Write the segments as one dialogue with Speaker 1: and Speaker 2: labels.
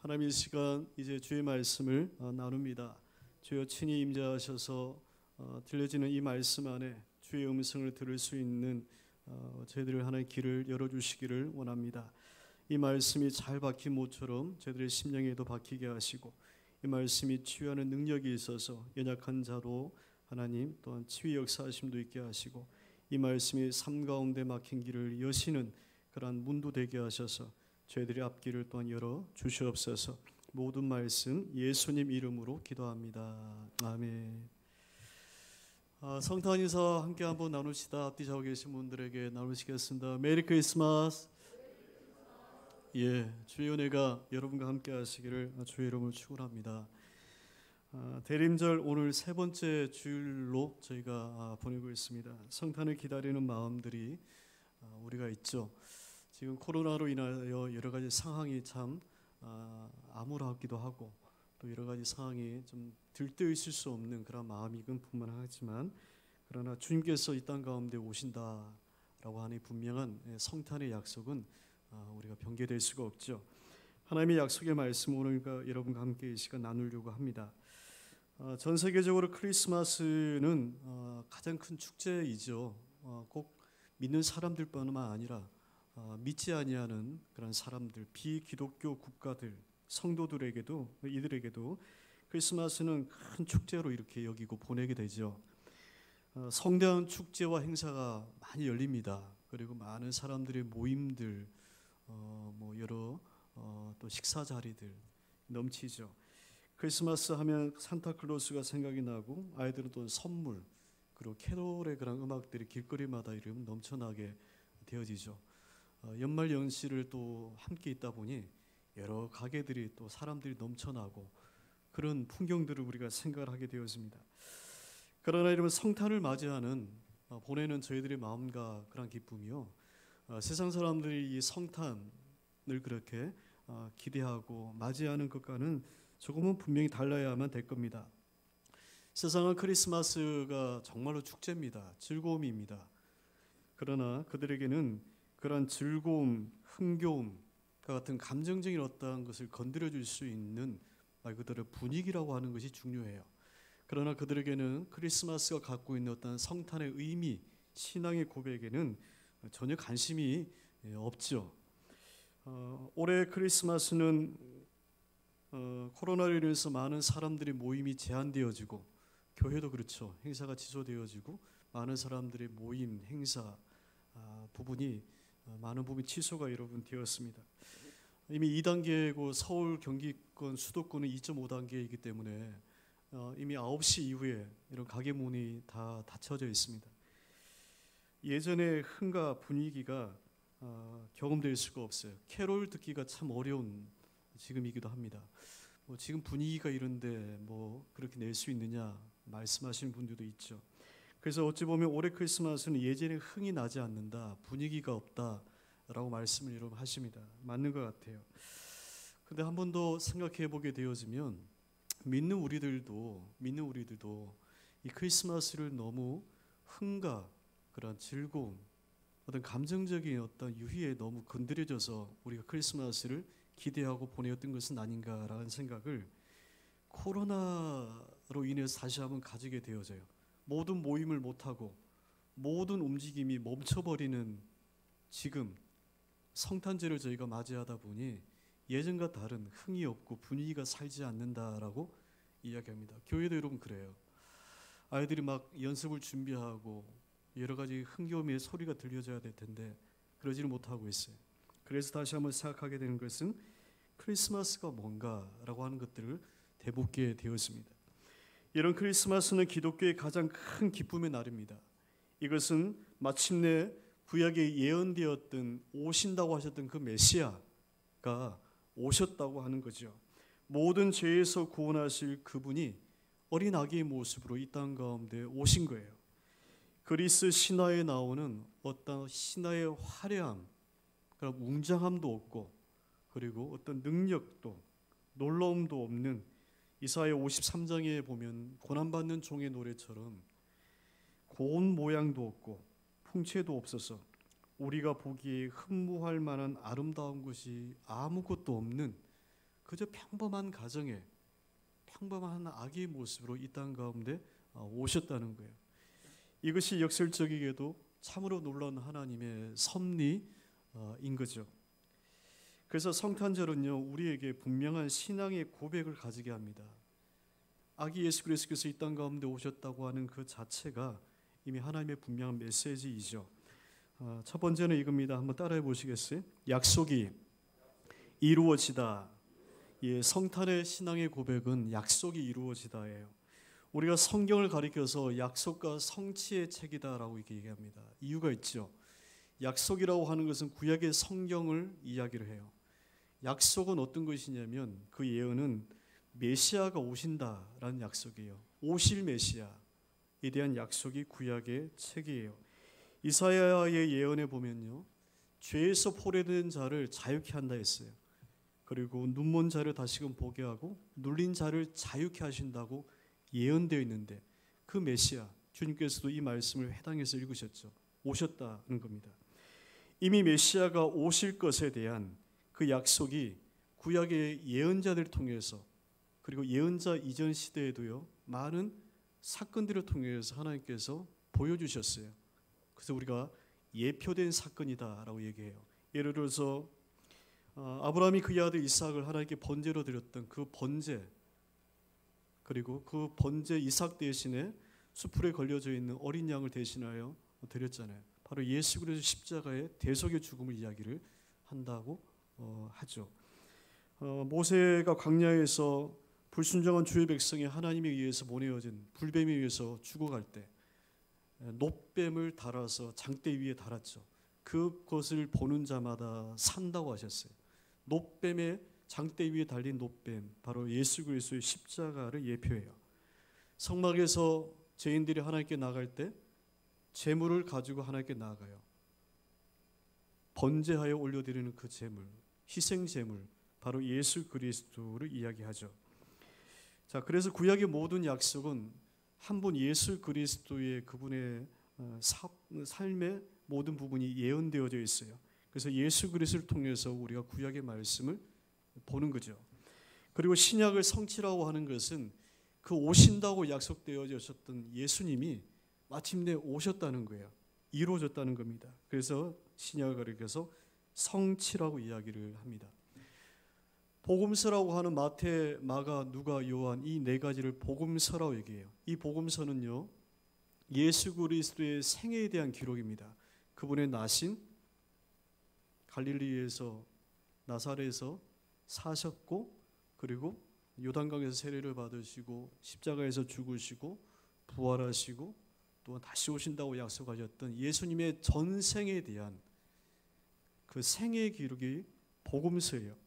Speaker 1: 하나님 이 시간 이제 주의 말씀을 나눕니다. 주여 친히 임재하셔서 들려지는 이 말씀 안에 주의 음성을 들을 수 있는 저희들 하나의 길을 열어주시기를 원합니다. 이 말씀이 잘 박힌 모처럼 저희들의 심령에도 박히게 하시고 이 말씀이 치유하는 능력이 있어서 연약한 자로 하나님 또한 치유 역사하심도 있게 하시고 이 말씀이 삶 가운데 막힌 길을 여시는 그러한 문도 되게 하셔서 저희들의 앞길을 또한 열어 주시옵소서. 모든 말씀 예수님 이름으로 기도합니다. 아멘. 성탄 인사 함께 한번 나누시다. 앞뒤 자고 계신 분들에게 나누시겠습니다. 메리 크리스마스. 예, 주의 은혜가 여러분과 함께 하시기를 주의 이름으로 축원합니다. 대림절 오늘 세 번째 주일로 저희가 보내고 있습니다. 성탄을 기다리는 마음들이 우리가 있죠. 지금 코로나로 인하여 여러 가지 상황이 참 암울하기도 하고 또 여러 가지 상황이 좀 들떠 있을 수 없는 그런 마음이긴 분명하지만 그러나 주님께서 이 땅 가운데 오신다라고 하는 분명한 성탄의 약속은 우리가 변개될 수가 없죠. 하나님의 약속의 말씀 오늘 여러분과 함께 이 시간 나누려고 합니다. 전 세계적으로 크리스마스는 가장 큰 축제이죠. 꼭 믿는 사람들뿐만 아니라 믿지 아니하는 그런 사람들, 비기독교 국가들, 성도들에게도 이들에게도 크리스마스는 큰 축제로 이렇게 여기고 보내게 되죠. 성대한 축제와 행사가 많이 열립니다. 그리고 많은 사람들의 모임들, 여러 또 식사 자리들 넘치죠. 크리스마스 하면 산타클로스가 생각이 나고 아이들은 또 선물 그리고 캐롤의 그런 음악들이 길거리마다 이름 넘쳐나게 되어지죠. 연말 연시를 또 함께 있다 보니 여러 가게들이 또 사람들이 넘쳐나고 그런 풍경들을 우리가 생각을 하게 되었습니다. 그러나 이러면 성탄을 맞이하는 보내는 저희들의 마음과 그런 기쁨이요. 세상 사람들이 이 성탄을 그렇게 기대하고 맞이하는 것과는 조금은 분명히 달라야만 될 겁니다. 세상은 크리스마스가 정말로 축제입니다. 즐거움입니다. 그러나 그들에게는 그런 즐거움, 흥겨움과 같은 감정적인 어떠한 것을 건드려 줄 수 있는 말 그대로 분위기라고 하는 것이 중요해요. 그러나 그들에게는 크리스마스가 갖고 있는 어떤 성탄의 의미, 신앙의 고백에는 전혀 관심이 없죠. 올해 크리스마스는 코로나로 인해서 많은 사람들의 모임이 제한되어지고 교회도 그렇죠. 행사가 취소되어지고 많은 사람들의 모임, 행사 부분이 많은 부분이 취소가 여러분 되었습니다. 이미 2단계고 서울 경기권 수도권은 2.5단계이기 때문에 이미 9시 이후에 이런 가게 문이 다 닫혀져 있습니다. 예전의 흥과 분위기가 경험될 수가 없어요. 캐롤 듣기가 참 어려운 지금이기도 합니다. 지금 분위기가 이런데 그렇게 낼 수 있느냐 말씀하시는 분들도 있죠. 그래서 어찌 보면 올해 크리스마스는 예전에 흥이 나지 않는다, 분위기가 없다라고 말씀을 여러분 하십니다. 맞는 것 같아요. 근데 한 번 더 생각해 보게 되어지면 믿는 우리들도 이 크리스마스를 너무 흥과 그런 즐거움, 어떤 감정적인 어떤 유희에 너무 건드려져서 우리가 크리스마스를 기대하고 보내었던 것은 아닌가라는 생각을 코로나로 인해서 다시 한번 가지게 되어져요. 모든 모임을 못하고 모든 움직임이 멈춰버리는 지금 성탄절을 저희가 맞이하다 보니 예전과 다른 흥이 없고 분위기가 살지 않는다라고 이야기합니다. 교회도 여러분 그래요. 아이들이 막 연습을 준비하고 여러 가지 흥겨움의 소리가 들려져야 될 텐데 그러지를 못하고 있어요. 그래서 다시 한번 생각하게 되는 것은 크리스마스가 뭔가라고 하는 것들을 되묻게 되었습니다. 이런 크리스마스는 기독교의 가장 큰 기쁨의 날입니다. 이것은 마침내 구약에 예언되었던 오신다고 하셨던 그 메시아가 오셨다고 하는 거죠. 모든 죄에서 구원하실 그분이 어린 아기의 모습으로 이 땅 가운데 오신 거예요. 그리스 신화에 나오는 어떤 신화의 화려함, 그런 웅장함도 없고 그리고 어떤 능력도 놀라움도 없는 이사야 53장에 보면 고난받는 종의 노래처럼 고운 모양도 없고 풍채도 없어서 우리가 보기에 흠모할 만한 아름다운 것이 아무것도 없는 그 그저 평범한 가정에 평범한 아기의 모습으로 이 땅 가운데 오셨다는 거예요. 이것이 역설적이게도 참으로 놀라운 하나님의 섭리인 거죠. 그래서 성탄절은요, 우리에게 분명한 신앙의 고백을 가지게 합니다. 아기 예수 그리스도께서 이 땅 가운데 오셨다고 하는 그 자체가 이미 하나님의 분명한 메시지이죠. 첫 번째는 이겁니다. 한번 따라해 보시겠어요? 약속이 이루어지다. 예, 성탄의 신앙의 고백은 약속이 이루어지다예요. 우리가 성경을 가리켜서 약속과 성취의 책이다라고 이렇게 얘기합니다. 이유가 있죠. 약속이라고 하는 것은 구약의 성경을 이야기를 해요. 약속은 어떤 것이냐면 그 예언은 메시아가 오신다라는 약속이에요. 오실 메시아에 대한 약속이 구약의 책이에요. 이사야의 예언에 보면요, 죄에서 포로된 자를 자유케 한다 했어요. 그리고 눈먼 자를 다시금 보게 하고 눌린 자를 자유케 하신다고 예언되어 있는데, 그 메시아 주님께서도 이 말씀을 해당해서 읽으셨죠. 오셨다는 겁니다. 이미 메시아가 오실 것에 대한 그 약속이 구약의 예언자들을 통해서, 그리고 예언자 이전 시대에도요, 많은 사건들을 통해서 하나님께서 보여주셨어요. 그래서 우리가 예표된 사건이다라고 얘기해요. 예를 들어서 아브라함이 그의 아들 이삭을 하나님께 번제로 드렸던 그 번제, 그리고 그 번제 이삭 대신에 수풀에 걸려져 있는 어린 양을 대신하여 드렸잖아요. 바로 예수 그리스도 십자가의 대속의 죽음을 이야기를 한다고 하죠. 모세가 광야에서 불순종한 주의 백성이 하나님에 의해서 보내어진 불뱀에 의해서 죽어갈 때 놋뱀을 달아서 장대 위에 달았죠. 그것을 보는 자마다 산다고 하셨어요. 놋뱀의 장대 위에 달린 놋뱀, 바로 예수 그리스도의 십자가를 예표해요. 성막에서 죄인들이 하나님께 나갈 때 제물을 가지고 하나님께 나아가요. 번제하여 올려드리는 그 제물, 희생 제물, 바로 예수 그리스도를 이야기하죠. 자, 그래서 구약의 모든 약속은 한 분 예수 그리스도의 그분의 삶의 모든 부분이 예언되어져 있어요. 그래서 예수 그리스도를 통해서 우리가 구약의 말씀을 보는 거죠. 그리고 신약을 성취라고 하는 것은 그 오신다고 약속되어졌던 예수님이 마침내 오셨다는 거예요. 이루어졌다는 겁니다. 그래서 신약을 가리켜서 성취라고 이야기를 합니다. 복음서라고 하는 마태, 마가, 누가, 요한 이 네 가지를 복음서라고 얘기해요. 이 복음서는요, 예수 그리스도의 생애에 대한 기록입니다. 그분의 나신, 갈릴리에서 나사렛에서 사셨고, 그리고 요단강에서 세례를 받으시고 십자가에서 죽으시고 부활하시고 또 다시 오신다고 약속하셨던 예수님의 전생에 대한 그 생애의 기록이 복음서예요.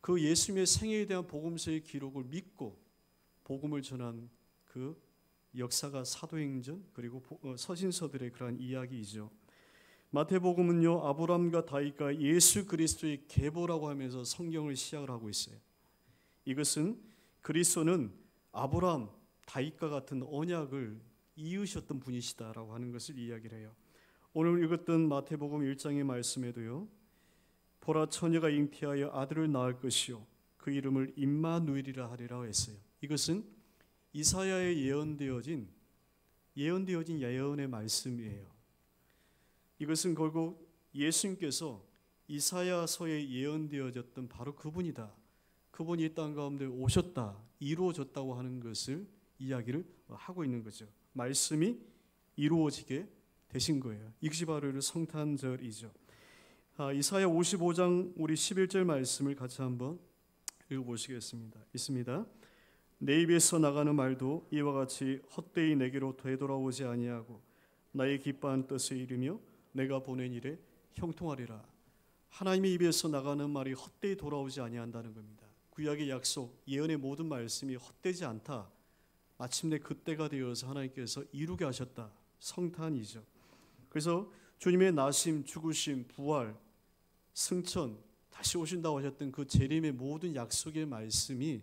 Speaker 1: 그 예수님의 생애에 대한 복음서의 기록을 믿고 복음을 전한 그 역사가 사도행전 그리고 서신서들의 그러한 이야기이죠. 마태복음은요, 아브라함과 다윗과 예수 그리스도의 계보라고 하면서 성경을 시작을 하고 있어요. 이것은 그리스도는 아브라함, 다윗과 같은 언약을 이으셨던 분이시다라고 하는 것을 이야기를 해요. 오늘 읽었던 마태복음 1장의 말씀에도요, 보라 처녀가 잉태하여 아들을 낳을 것이요 그 이름을 임마누엘이라 하리라 했어요. 이것은 이사야에 예언되어진 예언의 말씀이에요. 이것은 결국 예수님께서 이사야서에 예언되어졌던 바로 그분이다. 그분이 이 땅 가운데 오셨다, 이루어졌다고 하는 것을 이야기를 하고 있는 거죠. 말씀이 이루어지게 되신 거예요. 이것이 바로 성탄절이죠. 이사야 55장 우리 11절 말씀을 같이 한번 읽어보시겠습니다. 있습니다. 내 입에서 나가는 말도 이와 같이 헛되이 내게로 되돌아오지 아니하고 나의 기뻐한 뜻을 이루며 내가 보낸 일에 형통하리라. 하나님의 입에서 나가는 말이 헛되이 돌아오지 아니한다는 겁니다. 구약의 약속, 예언의 모든 말씀이 헛되지 않다. 마침내 그때가 되어서 하나님께서 이루게 하셨다. 성탄이죠. 그래서 주님의 나심, 죽으심, 부활, 승천, 다시 오신다고 하셨던 그 재림의 모든 약속의 말씀이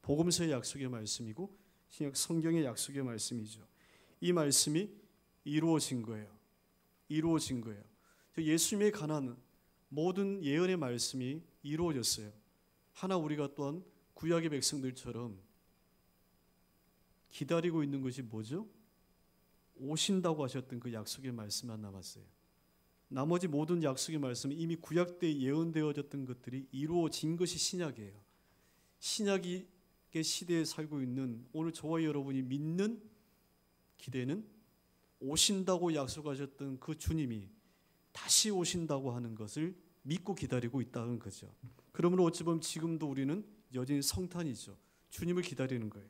Speaker 1: 복음서의 약속의 말씀이고 신약 성경의 약속의 말씀이죠. 이 말씀이 이루어진 거예요. 이루어진 거예요. 예수님에 관한 모든 예언의 말씀이 이루어졌어요. 하나 우리가 또한 구약의 백성들처럼 기다리고 있는 것이 뭐죠? 오신다고 하셨던 그 약속의 말씀만 남았어요. 나머지 모든 약속의 말씀은 이미 구약 때 예언되어졌던 것들이 이루어진 것이 신약이에요. 신약의 시대에 살고 있는 오늘 저와 여러분이 믿는 기대는 오신다고 약속하셨던 그 주님이 다시 오신다고 하는 것을 믿고 기다리고 있다는 거죠. 그러므로 어찌 보면 지금도 우리는 여전히 성탄이죠. 주님을 기다리는 거예요.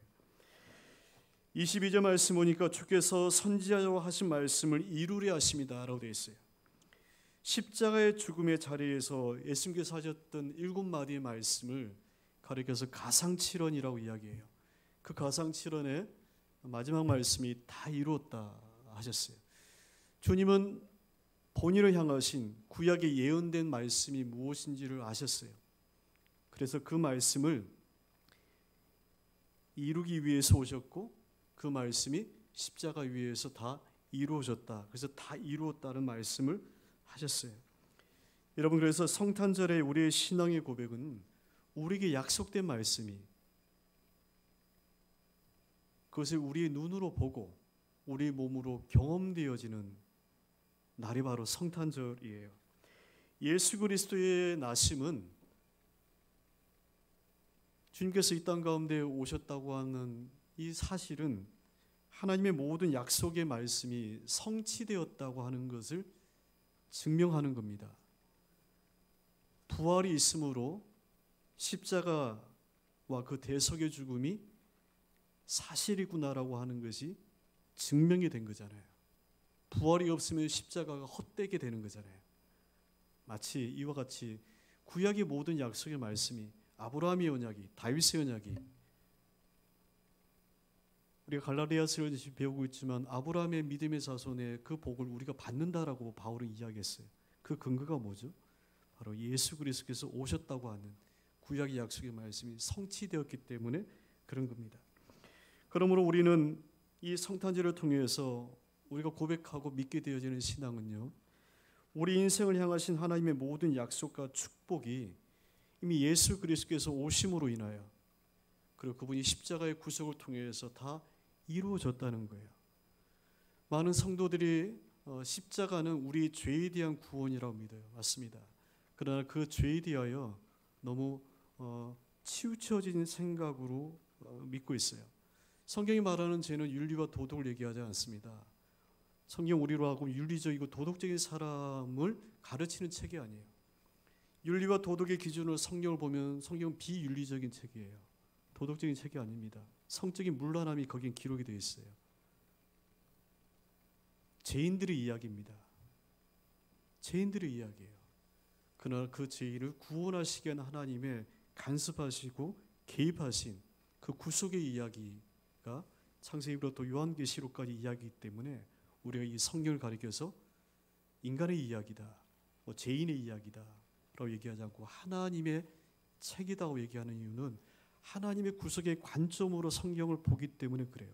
Speaker 1: 22절 말씀 보니까 주께서 선지자로 하신 말씀을 이루려 하십니다 라고 되어 있어요. 십자가의 죽음의 자리에서 예수님께서 하셨던 7마디의 말씀을 가리켜서 가상칠언이라고 이야기해요. 그 가상칠언의 마지막 말씀이 다 이루었다 하셨어요. 주님은 본인을 향하신 구약에 예언된 말씀이 무엇인지를 아셨어요. 그래서 그 말씀을 이루기 위해서 오셨고 그 말씀이 십자가 위에서 다 이루어졌다. 그래서 다 이루었다는 말씀을 하셨어요. 여러분, 그래서 성탄절에 우리의 신앙의 고백은 우리에게 약속된 말씀이 그것을 우리의 눈으로 보고 우리 몸으로 경험되어지는 날이 바로 성탄절이에요. 예수 그리스도의 나심은 주님께서 이 땅 가운데 오셨다고 하는 이 사실은 하나님의 모든 약속의 말씀이 성취되었다고 하는 것을 증명하는 겁니다. 부활이 있으므로 십자가와 그 대속의 죽음이 사실이구나라고 하는 것이 증명이 된 거잖아요. 부활이 없으면 십자가가 헛되게 되는 거잖아요. 마치 이와 같이 구약의 모든 약속의 말씀이 아브라함의 언약이, 다윗의 언약이, 우리가 갈라디아서를 배우고 있지만 아브라함의 믿음의 자손의 그 복을 우리가 받는다라고 바울은 이야기했어요. 그 근거가 뭐죠? 바로 예수 그리스도께서 오셨다고 하는 구약의 약속의 말씀이 성취되었기 때문에 그런 겁니다. 그러므로 우리는 이 성탄절을 통해서 우리가 고백하고 믿게 되어지는 신앙은요, 우리 인생을 향하신 하나님의 모든 약속과 축복이 이미 예수 그리스도께서 오심으로 인하여 그리고 그분이 십자가의 구속을 통해서 다 이루어졌다는 거예요. 많은 성도들이 십자가는 우리 죄에 대한 구원이라고 믿어요. 맞습니다. 그러나 그 죄에 대하여 너무 치우쳐진 생각으로 믿고 있어요. 성경이 말하는 죄는 윤리와 도덕을 얘기하지 않습니다. 성경 우리로 하고 윤리적이고 도덕적인 사람을 가르치는 책이 아니에요. 윤리와 도덕의 기준으로 성경을 보면 성경은 비윤리적인 책이에요. 도덕적인 책이 아닙니다. 성적인 문란함이 거기에 기록이 되어 있어요. 죄인들의 이야기입니다. 죄인들의 이야기예요. 그러나 그 죄인을 구원하시기 위한 하나님의 간섭하시고 개입하신 그 구속의 이야기가 창세기부터 요한계시록까지 이야기이기 때문에 우리가 이 성경을 가리켜서 인간의 이야기다, 죄인의 이야기다 라고 얘기하지 않고 하나님의 책이라고 얘기하는 이유는 하나님의 구속의 관점으로 성경을 보기 때문에 그래요.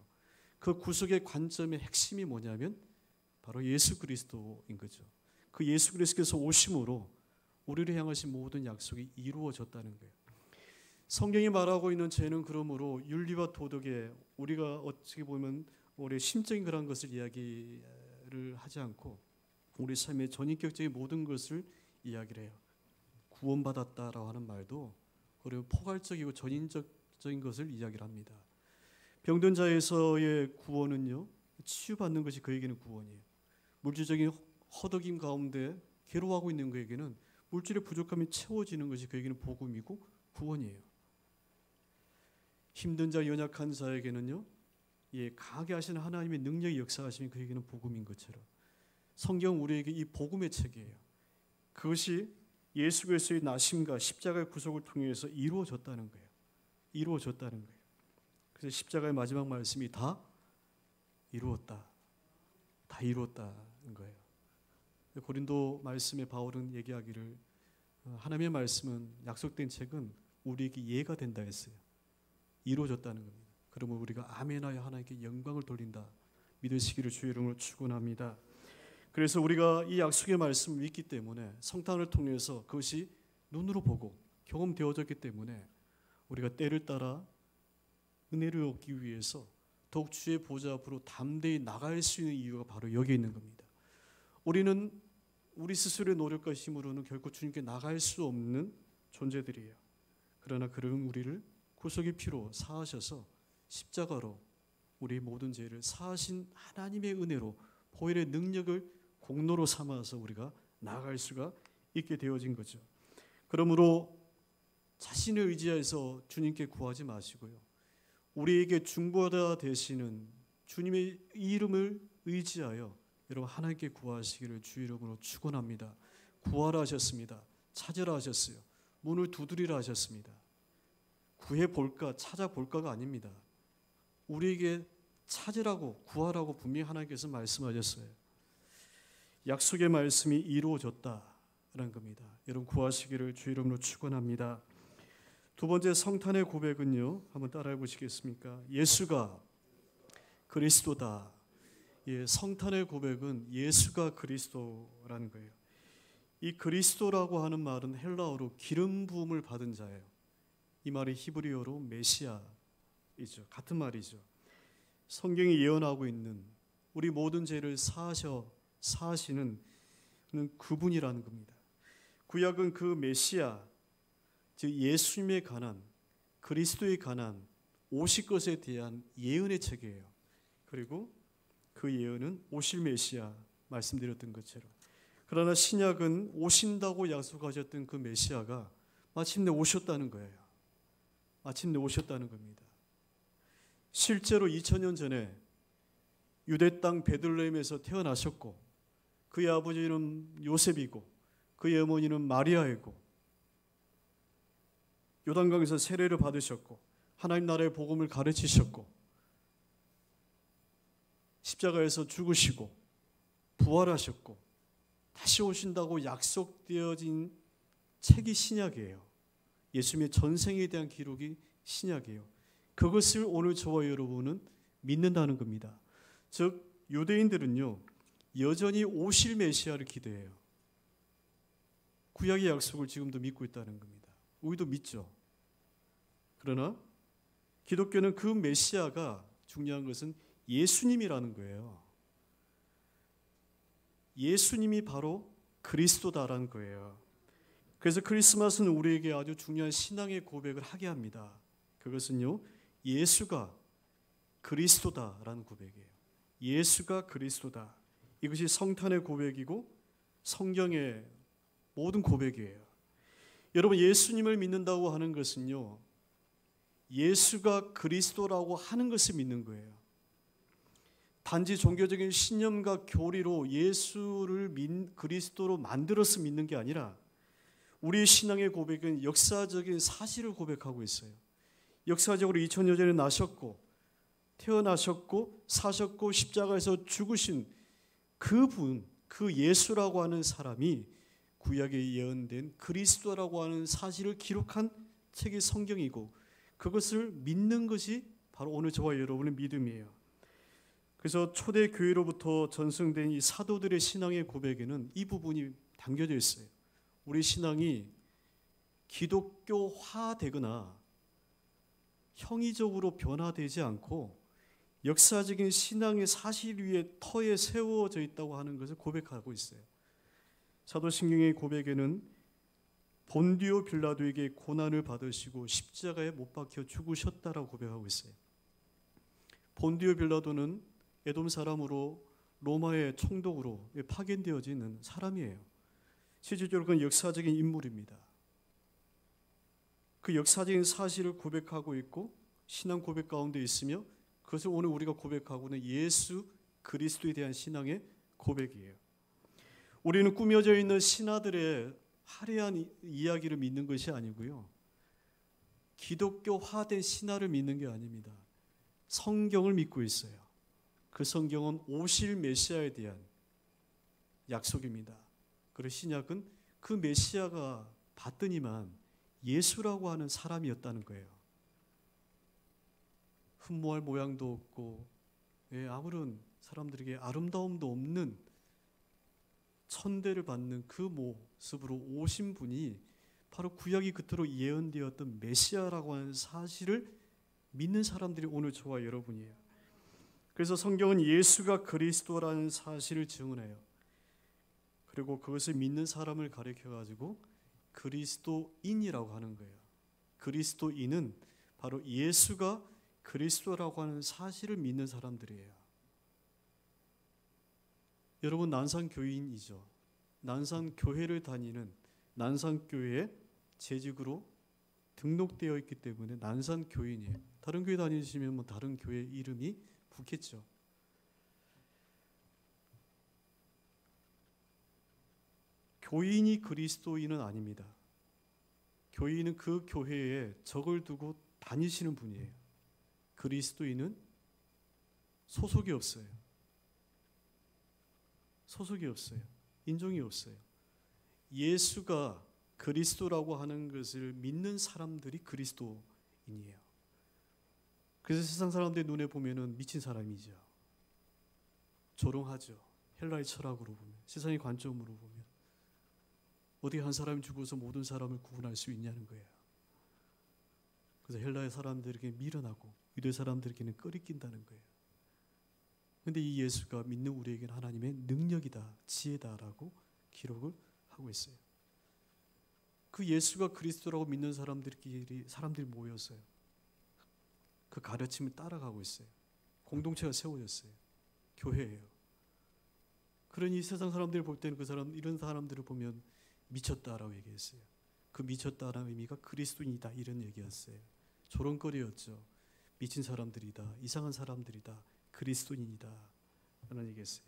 Speaker 1: 그 구속의 관점의 핵심이 뭐냐면 바로 예수 그리스도인 거죠. 그 예수 그리스도께서 오심으로 우리를 향하신 모든 약속이 이루어졌다는 거예요. 성경이 말하고 있는 죄는 그러므로 윤리와 도덕에 우리가 어떻게 보면 우리의 심적인 그런 것을 이야기를 하지 않고 우리 삶의 전인격적인 모든 것을 이야기를 해요. 구원받았다라고 하는 말도 그리고 포괄적이고 전인적인 것을 이야기를 합니다. 병든 자에서의 구원은요, 치유받는 것이 그에게는 구원이에요. 물질적인 허덕임 가운데 괴로워하고 있는 그에게는 물질의 부족함이 채워지는 것이 그에게는 복음이고 구원이에요. 힘든 자, 연약한 자에게는요, 강하게 하시는 하나님의 능력이 역사하시면 그에게는 복음인 것처럼 성경은 우리에게 이 복음의 책이에요. 그것이 예수 그리스도의 나심과 십자가의 구속을 통해서 이루어졌다는 거예요. 이루어졌다는 거예요. 그래서 십자가의 마지막 말씀이 다 이루었다. 다 이루었다는 거예요. 고린도 말씀에 바울은 얘기하기를 하나님의 말씀은 약속된 책은 우리에게 이해가 된다 했어요. 이루어졌다는 겁니다. 그러면 우리가 아멘하여 하나님께 영광을 돌린다 믿으시기를 주의 이름으로 축원합니다. 그래서 우리가 이 약속의 말씀을 믿기 때문에 성탄을 통해서 그것이 눈으로 보고 경험되어졌기 때문에 우리가 때를 따라 은혜를 얻기 위해서 더욱 주의 보좌 앞으로 담대히 나갈 수 있는 이유가 바로 여기에 있는 겁니다. 우리는 우리 스스로의 노력과 힘으로는 결코 주님께 나갈 수 없는 존재들이에요. 그러나 그런 우리를 구속의 피로 사하셔서 십자가로 우리 모든 죄를 사하신 하나님의 은혜로 보혈의 능력을 공로로 삼아서 우리가 나아갈 수가 있게 되어진 거죠. 그러므로 자신을 의지해서 주님께 구하지 마시고요. 우리에게 중보자 되시는 주님의 이름을 의지하여 여러분 하나님께 구하시기를 주 이름으로 축원합니다. 구하라 하셨습니다. 찾으라 하셨어요. 문을 두드리라 하셨습니다. 구해볼까 찾아볼까가 아닙니다. 우리에게 찾으라고 구하라고 분명히 하나님께서 말씀하셨어요. 약속의 말씀이 이루어졌다라는 겁니다. 여러분 구하시기를 주 이름으로 축원합니다. 두 번째 성탄의 고백은요. 한번 따라해 보시겠습니까? 예수가 그리스도다. 예, 성탄의 고백은 예수가 그리스도라는 거예요. 이 그리스도라고 하는 말은 헬라어로 기름 부음을 받은 자예요. 이 말이 히브리어로 메시아이죠. 같은 말이죠. 성경이 예언하고 있는 우리 모든 죄를 사하시는 그분이라는 겁니다. 구약은 그 메시아, 즉 예수님에 관한, 그리스도에 관한 오실 것에 대한 예언의 책이에요. 그리고 그 예언은 오실 메시아 말씀드렸던 것처럼. 그러나 신약은 오신다고 약속하셨던 그 메시아가 마침내 오셨다는 거예요. 마침내 오셨다는 겁니다. 실제로 2000년 전에 유대 땅 베들레헴에서 태어나셨고 그의 아버지는 요셉이고 그의 어머니는 마리아이고 요단강에서 세례를 받으셨고 하나님 나라의 복음을 가르치셨고 십자가에서 죽으시고 부활하셨고 다시 오신다고 약속되어진 책이 신약이에요. 예수님의 전생에 대한 기록이 신약이에요. 그것을 오늘 저와 여러분은 믿는다는 겁니다. 즉 유대인들은요 여전히 오실 메시아를 기대해요. 구약의 약속을 지금도 믿고 있다는 겁니다. 우리도 믿죠. 그러나 기독교는 그 메시아가 중요한 것은 예수님이라는 거예요. 예수님이 바로 그리스도다라는 거예요. 그래서 크리스마스는 우리에게 아주 중요한 신앙의 고백을 하게 합니다. 그것은요 예수가 그리스도다라는 고백이에요. 예수가 그리스도다. 이것이 성탄의 고백이고 성경의 모든 고백이에요. 여러분 예수님을 믿는다고 하는 것은요 예수가 그리스도라고 하는 것을 믿는 거예요. 단지 종교적인 신념과 교리로 예수를 그리스도로 만들어서 믿는 게 아니라 우리의 신앙의 고백은 역사적인 사실을 고백하고 있어요. 역사적으로 2000년 전에 나셨고 태어나셨고 사셨고 십자가에서 죽으신 그분, 그 예수라고 하는 사람이 구약에 예언된 그리스도라고 하는 사실을 기록한 책이 성경이고 그것을 믿는 것이 바로 오늘 저와 여러분의 믿음이에요. 그래서 초대 교회로부터 전승된 이 사도들의 신앙의 고백에는 이 부분이 담겨져 있어요. 우리 신앙이 기독교화되거나 형이적으로 변화되지 않고 역사적인 신앙의 사실 위에 터에 세워져 있다고 하는 것을 고백하고 있어요. 사도신경의 고백에는 본디오 빌라도에게 고난을 받으시고 십자가에 못 박혀 죽으셨다라고 고백하고 있어요. 본디오 빌라도는 에돔 사람으로 로마의 총독으로 파견되어지는 사람이에요. 실질적으로 그건 역사적인 인물입니다. 그 역사적인 사실을 고백하고 있고 신앙 고백 가운데 있으며 그것을 오늘 우리가 고백하고는 예수 그리스도에 대한 신앙의 고백이에요. 우리는 꾸며져 있는 신하들의 화려한 이야기를 믿는 것이 아니고요. 기독교화된 신화를 믿는 게 아닙니다. 성경을 믿고 있어요. 그 성경은 오실 메시아에 대한 약속입니다. 그리고 신약은 그 메시아가 받더니만 예수라고 하는 사람이었다는 거예요. 흠모할 모양도 없고 아무런 사람들에게 아름다움도 없는 천대를 받는 그 모습으로 오신 분이 바로 구약이 그토록 예언되었던 메시아라고 하는 사실을 믿는 사람들이 오늘 저와 여러분이에요. 그래서 성경은 예수가 그리스도라는 사실을 증언해요. 그리고 그것을 믿는 사람을 가리켜가지고 그리스도인이라고 하는 거예요. 그리스도인은 바로 예수가 그리스도라고 하는 사실을 믿는 사람들이에요. 여러분 난산교인이죠. 난산교회를 다니는 난산교회에 재직으로 등록되어 있기 때문에 난산교인이에요. 다른 교회 다니시면 뭐 다른 교회 이름이 붙겠죠. 교인이 그리스도인은 아닙니다. 교인은 그 교회에 적을 두고 다니시는 분이에요. 그리스도인은 소속이 없어요. 소속이 없어요. 인종이 없어요. 예수가 그리스도라고 하는 것을 믿는 사람들이 그리스도인이에요. 그래서 세상 사람들의 눈에 보면은 미친 사람이죠. 조롱하죠. 헬라의 철학으로 보면, 세상의 관점으로 보면 어떻게 한 사람이 죽어서 모든 사람을 구분할 수 있냐는 거예요. 그래서 헬라의 사람들에게 미련하고 유대 사람들에게는 꺼리낀다는 거예요. 그런데 이 예수가 믿는 우리에게는 하나님의 능력이다, 지혜다라고 기록을 하고 있어요. 그 예수가 그리스도라고 믿는 사람들이 모였어요. 그 가르침을 따라가고 있어요. 공동체가 세워졌어요. 교회예요. 그러니 세상 사람들이 볼 때는 이런 사람들을 보면 미쳤다라고 얘기했어요. 그 미쳤다라는 의미가 그리스도인이다 이런 얘기였어요. 조롱거리였죠. 미친 사람들이다, 이상한 사람들이다, 그리스도인이다 라는 얘기했어요.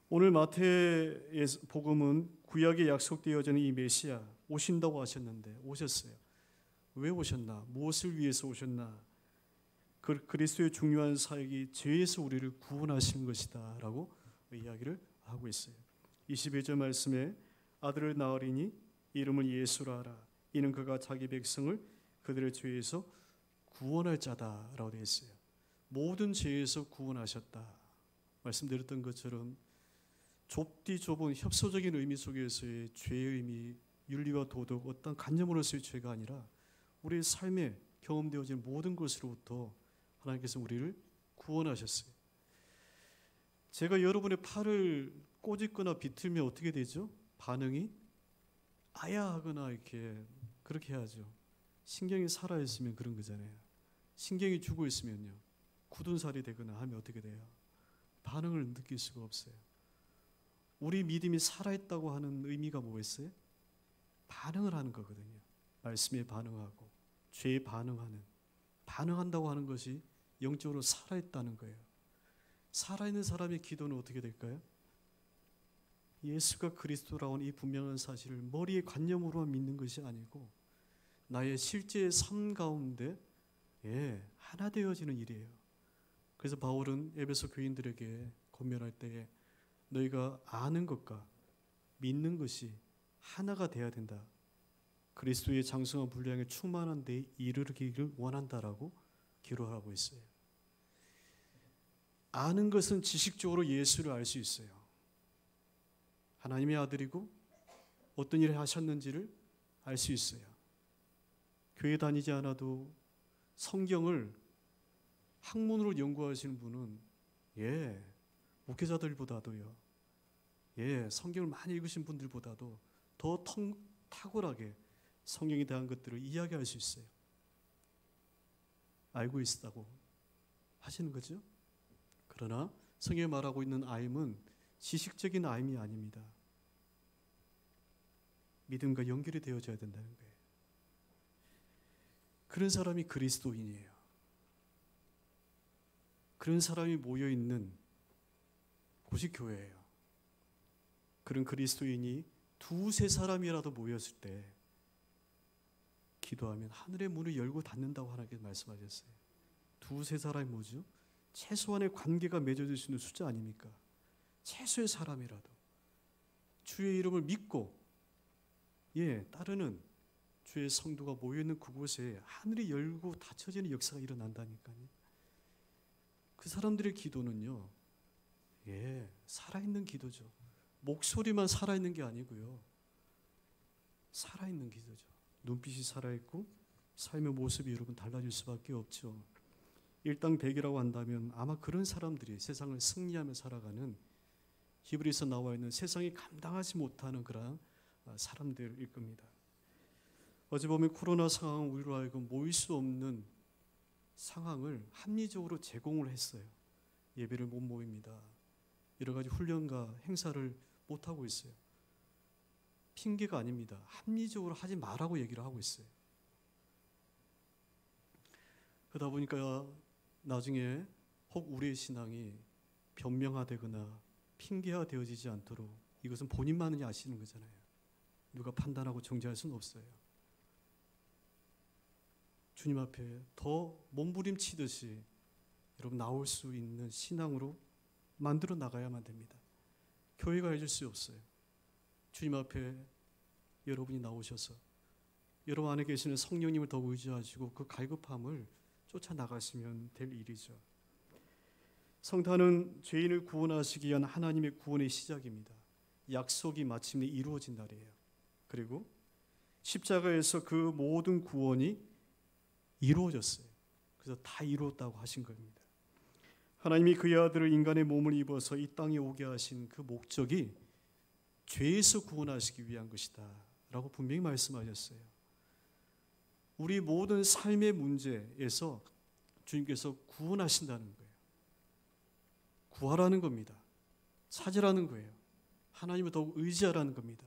Speaker 1: 오늘 마태의 복음은 구약에 약속되어지는 이 메시아 오신다고 하셨는데 오셨어요. 왜 오셨나? 무엇을 위해서 오셨나? 그리스도의 중요한 사역이 죄에서 우리를 구원하시는 것이다 라고 이야기를 하고 있어요. 22절 말씀에 아들을 낳으리니 이름을 예수라 하라. 이는 그가 자기 백성을 그들의 죄에서 구원할 자다라고 되어 있어요. 모든 죄에서 구원하셨다. 말씀드렸던 것처럼 좁디 좁은 협소적인 의미 속에서의 죄의 의미, 윤리와 도덕, 어떤 관념으로서의 죄가 아니라 우리의 삶에 경험되어진 모든 것으로부터 하나님께서 우리를 구원하셨어요. 제가 여러분의 팔을 꼬집거나 비틀면 어떻게 되죠? 반응이 아야하거나 이렇게 그렇게 해야죠. 신경이 살아있으면 그런 거잖아요. 신경이 죽어 있으면요, 굳은 살이 되거나 하면 어떻게 돼요? 반응을 느낄 수가 없어요. 우리 믿음이 살아있다고 하는 의미가 뭐겠어요? 반응을 하는 거거든요. 말씀에 반응하고 죄에 반응한다고 하는 것이 영적으로 살아있다는 거예요. 살아있는 사람의 기도는 어떻게 될까요? 예수가 그리스도라고 하는 이 분명한 사실을 머리의 관념으로만 믿는 것이 아니고 나의 실제의 삶 가운데 하나 되어지는 일이에요. 그래서 바울은 에베소 교인들에게 권면할 때에 너희가 아는 것과 믿는 것이 하나가 돼야 된다. 그리스도의 장성한 분량에 충만한 데 이르기를 원한다라고 기록하고 있어요. 아는 것은 지식적으로 예수를 알 수 있어요. 하나님의 아들이고 어떤 일을 하셨는지를 알 수 있어요. 교회 다니지 않아도 성경을 학문으로 연구하시는 분은 목회자들보다도요, 성경을 많이 읽으신 분들보다도 더 탁월하게 성경에 대한 것들을 이야기할 수 있어요. 알고 있다고 하시는 거죠. 그러나 성경에 말하고 있는 아임은 지식적인 아임이 아닙니다. 믿음과 연결이 되어져야 된다는 거예요. 그런 사람이 그리스도인이에요. 그런 사람이 모여있는 곳이 교회예요. 그런 그리스도인이 두세 사람이라도 모였을 때 기도하면 하늘의 문을 열고 닫는다고 하나님께서 말씀하셨어요. 두세 사람이 뭐죠? 최소한의 관계가 맺어질 수 있는 숫자 아닙니까? 최소의 사람이라도 주의 이름을 믿고 따르는 주의 성도가 모여있는 그곳에 하늘이 열고 닫혀지는 역사가 일어난다니까요. 그 사람들의 기도는요, 살아있는 기도죠. 목소리만 살아있는 게 아니고요, 살아있는 기도죠. 눈빛이 살아있고 삶의 모습이 여러분 달라질 수밖에 없죠. 일당백이라고 한다면 아마 그런 사람들이 세상을 승리하며 살아가는, 히브리서 나와 있는 세상이 감당하지 못하는 그런 사람들일 겁니다. 어제 보면 코로나 상황은 우리로 하여금 모일 수 없는 상황을 합리적으로 제공을 했어요. 예배를 못 모입니다. 여러 가지 훈련과 행사를 못 하고 있어요. 핑계가 아닙니다. 합리적으로 하지 말라고 얘기를 하고 있어요. 그러다 보니까 나중에 혹 우리의 신앙이 변명화되거나 핑계화되어지지 않도록, 이것은 본인만이 아시는 거잖아요. 누가 판단하고 정죄할 수는 없어요. 주님 앞에 더 몸부림치듯이 여러분 나올 수 있는 신앙으로 만들어 나가야만 됩니다. 교회가 해줄 수 없어요. 주님 앞에 여러분이 나오셔서 여러분 안에 계시는 성령님을 더 의지하시고 그 갈급함을 쫓아나가시면 될 일이죠. 성탄은 죄인을 구원하시기 위한 하나님의 구원의 시작입니다. 약속이 마침내 이루어진 날이에요. 그리고 십자가에서 그 모든 구원이 이루어졌어요. 그래서 다 이루었다고 하신 겁니다. 하나님이 그의 아들을 인간의 몸을 입어서 이 땅에 오게 하신 그 목적이 죄에서 구원하시기 위한 것이다 라고 분명히 말씀하셨어요. 우리 모든 삶의 문제에서 주님께서 구원하신다는 거예요. 구하라는 겁니다. 찾으라는 거예요. 하나님을 더욱 의지하라는 겁니다.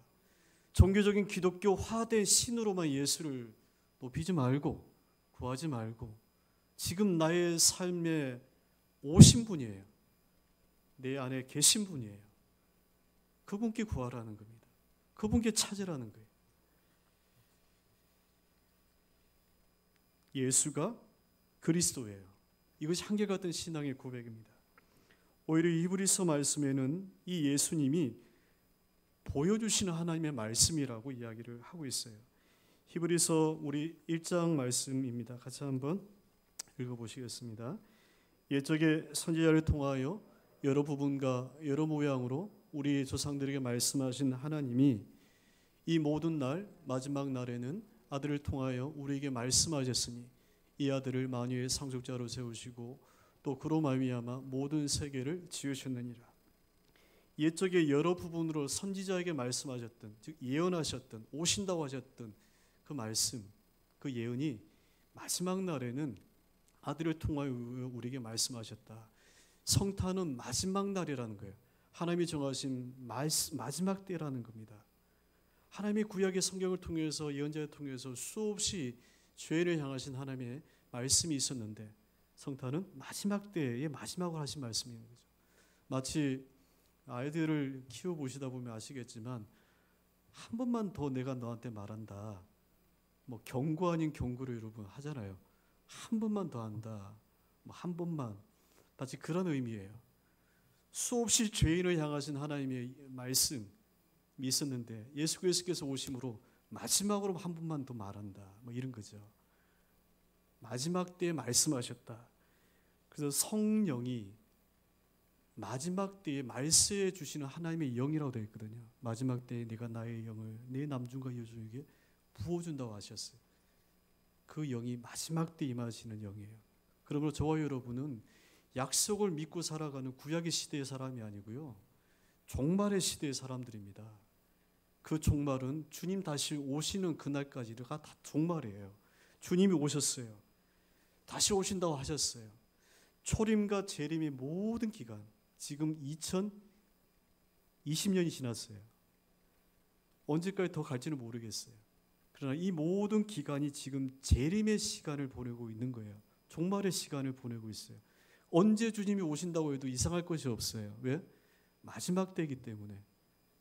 Speaker 1: 종교적인 기독교 화된 신으로만 예수를 높이지 말고 구하지 말고 지금 나의 삶에 오신 분이에요. 내 안에 계신 분이에요. 그분께 구하라는 겁니다. 그분께 찾으라는 거예요. 예수가 그리스도예요. 이것이 한결같은 신앙의 고백입니다. 오히려 히브리서 말씀에는 이 예수님이 보여주시는 하나님의 말씀이라고 이야기를 하고 있어요. 히브리서 우리 1장 말씀입니다. 같이 한번 읽어보시겠습니다. 옛적에 선지자를 통하여 여러 부분과 여러 모양으로 우리 조상들에게 말씀하신 하나님이 이 모든 날 마지막 날에는 아들을 통하여 우리에게 말씀하셨으니 이 아들을 만유의 상속자로 세우시고 또 그로 말미암아 모든 세계를 지으셨느니라. 옛적에 여러 부분으로 선지자에게 말씀하셨던, 즉 예언하셨던, 오신다고 하셨던 그 말씀, 그 예언이 마지막 날에는 아들을 통하여 우리에게 말씀하셨다. 성탄은 마지막 날이라는 거예요. 하나님이 정하신 마지막 때라는 겁니다. 하나님의 구약의 성경을 통해서 예언자를 통해서 수없이 죄를 향하신 하나님의 말씀이 있었는데 성탄은 마지막 때의 마지막으로 하신 말씀인 거죠. 마치 아이들을 키워보시다 보면 아시겠지만 한 번만 더 내가 너한테 말한다. 뭐 경고 아닌 경고를 여러분 하잖아요. 한 번만 더 한다. 뭐 한 번만. 마치 그런 의미예요. 수없이 죄인을 향하신 하나님의 말씀이 있었는데 예수 그리스도께서 오심으로 마지막으로 한 번만 더 말한다. 뭐 이런 거죠. 마지막 때에 말씀하셨다. 그래서 성령이 마지막 때에 말씀해 주시는 하나님의 영이라고 되어 있거든요. 마지막 때에 내가 나의 영을 내 남중과 여중에게 부어준다고 하셨어요. 그 영이 마지막 때 임하시는 영이에요. 그러므로 저와 여러분은 약속을 믿고 살아가는 구약의 시대의 사람이 아니고요. 종말의 시대의 사람들입니다. 그 종말은 주님 다시 오시는 그날까지가 다 종말이에요. 주님이 오셨어요. 다시 오신다고 하셨어요. 초림과 재림의 모든 기간, 지금 2020년이 지났어요. 언제까지 더 갈지는 모르겠어요. 그러나 이 모든 기간이 지금 재림의 시간을 보내고 있는 거예요. 종말의 시간을 보내고 있어요. 언제 주님이 오신다고 해도 이상할 것이 없어요. 왜? 마지막 때이기 때문에.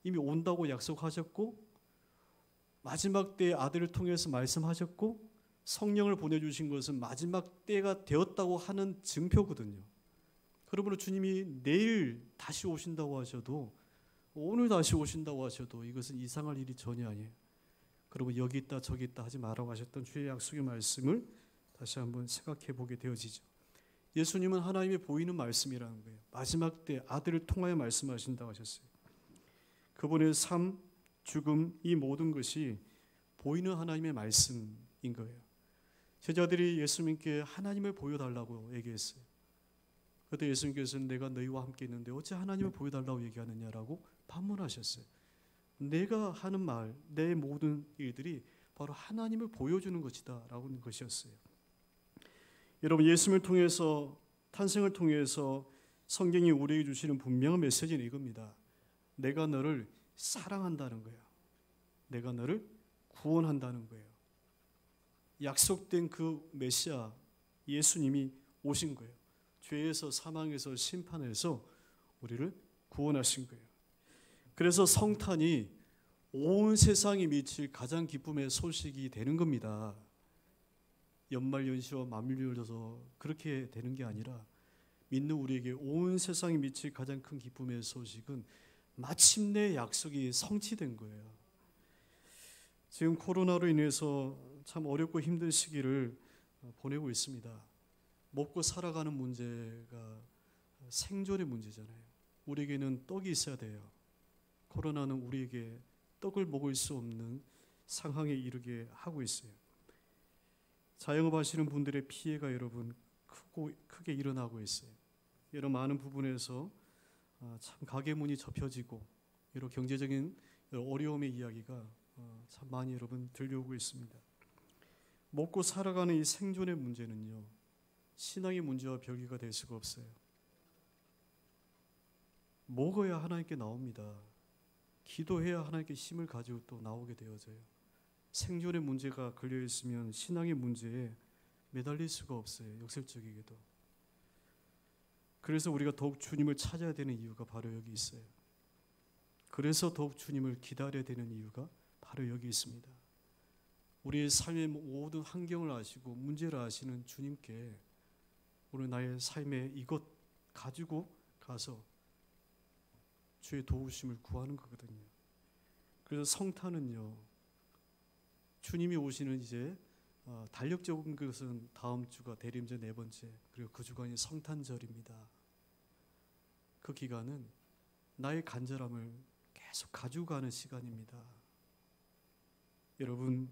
Speaker 1: 이미 온다고 약속하셨고 마지막 때에 아들을 통해서 말씀하셨고 성령을 보내주신 것은 마지막 때가 되었다고 하는 증표거든요. 그러므로 주님이 내일 다시 오신다고 하셔도 오늘 다시 오신다고 하셔도 이것은 이상할 일이 전혀 아니에요. 그리고 여기 있다 저기 있다 하지 말라고 하셨던 주의 약속의 말씀을 다시 한번 생각해 보게 되어지죠. 예수님은 하나님의 보이는 말씀이라는 거예요. 마지막 때 아들을 통하여 말씀하신다고 하셨어요. 그분의 삶, 죽음, 이 모든 것이 보이는 하나님의 말씀인 거예요. 제자들이 예수님께 하나님을 보여달라고 얘기했어요. 그때 예수님께서는 내가 너희와 함께 있는데 어찌 하나님을 보여달라고 얘기하느냐라고 반문하셨어요. 내가 하는 말, 내 모든 일들이 바로 하나님을 보여주는 것이다 라고 하는 것이었어요. 여러분, 예수님을 통해서, 탄생을 통해서 성경이 우리에게 주시는 분명한 메시지는 이겁니다. 내가 너를 사랑한다는 거예요. 내가 너를 구원한다는 거예요. 약속된 그 메시아 예수님이 오신 거예요. 죄에서, 사망에서, 심판에서 우리를 구원하신 거예요. 그래서 성탄이 온 세상이 미칠 가장 기쁨의 소식이 되는 겁니다. 연말연시와 맞물려서 그렇게 되는 게 아니라 믿는 우리에게 온 세상이 미칠 가장 큰 기쁨의 소식은 마침내 약속이 성취된 거예요. 지금 코로나로 인해서 참 어렵고 힘든 시기를 보내고 있습니다. 먹고 살아가는 문제가 생존의 문제잖아요. 우리에게는 떡이 있어야 돼요. 코로나는 우리에게 떡을 먹을 수 없는 상황에 이르게 하고 있어요. 자영업 하시는 분들의 피해가 여러분 크게 일어나고 있어요. 이런 많은 부분에서 참 가게 문이 접혀지고 이런 경제적인 어려움의 이야기가 참 많이 여러분 들려오고 있습니다. 먹고 살아가는 이 생존의 문제는요, 신앙의 문제와 별개가 될 수가 없어요. 먹어야 하나님께 나옵니다. 기도해야 하나님께 힘을 가지고 또 나오게 되어져요. 생존의 문제가 걸려있으면 신앙의 문제에 매달릴 수가 없어요. 역설적이게도. 그래서 우리가 더욱 주님을 찾아야 되는 이유가 바로 여기 있어요. 그래서 더욱 주님을 기다려야 되는 이유가 바로 여기 있습니다. 우리의 삶의 모든 환경을 아시고 문제를 아시는 주님께 오늘 나의 삶의 이것 가지고 가서 주의 도우심을 구하는 거거든요. 그래서 성탄은요, 주님이 오시는 이제 달력적인 것은 다음 주가 대림절 네 번째, 그리고 그 주간이 성탄절입니다. 그 기간은 나의 간절함을 계속 가지고 가는 시간입니다. 여러분,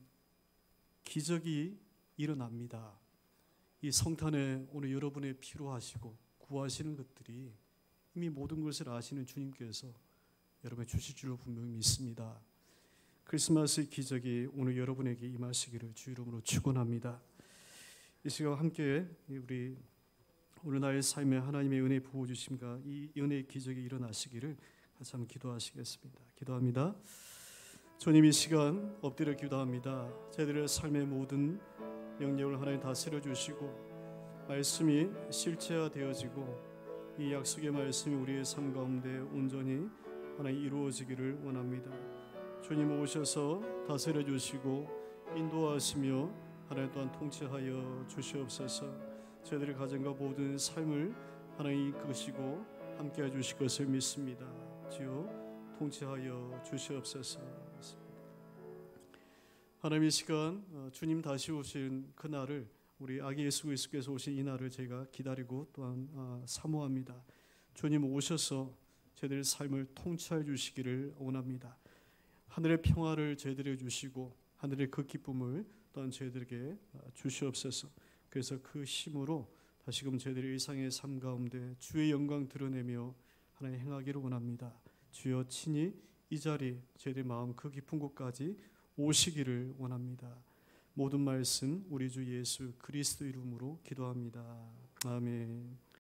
Speaker 1: 기적이 일어납니다. 이 성탄에 오늘 여러분의 필요하시고 구하시는 것들이 이미 모든 것을 아시는 주님께서 여러분의 주실 줄로 분명히 믿습니다. 크리스마스의 기적이 오늘 여러분에게 임하시기를 주 이름으로 축원합니다. 이 시간 함께 우리 오늘 나의 삶에 하나님의 은혜 부어주심과 이 은혜의 기적이 일어나시기를 같이 한번 기도하시겠습니다. 기도합니다. 주님, 이 시간 엎드려 기도합니다. 저희들의 삶의 모든 영역을 하나님 다스려 주시고 말씀이 실체화되어지고 이 약속의 말씀이 우리의 삶 가운데 온전히 하나님 이루어지기를 원합니다. 주님 오셔서 다스려 주시고 인도하시며 하나님 또한 통치하여 주시옵소서. 저희들의 가정과 모든 삶을 하나님 이끄시고 함께해 주실 것을 믿습니다. 주여 통치하여 주시옵소서. 하나님, 이 시간 주님 다시 오신 그날을, 우리 아기 예수 그리스도께서 오신 이 날을 저희가 기다리고 또한 사모합니다. 주님 오셔서 저희들의 삶을 통치해 주시기를 원합니다. 하늘의 평화를 저희들에게 주시고 하늘의 그 기쁨을 또한 저희들에게 주시옵소서. 그래서 그 힘으로 다시금 저희들의 일상의 삶 가운데 주의 영광 드러내며 하나님 행하기를 원합니다. 주여 친히 이 자리 저희들의 마음 그 깊은 곳까지 오시기를 원합니다. 모든 말씀 우리 주 예수 그리스도 이름으로 기도합니다. 아멘.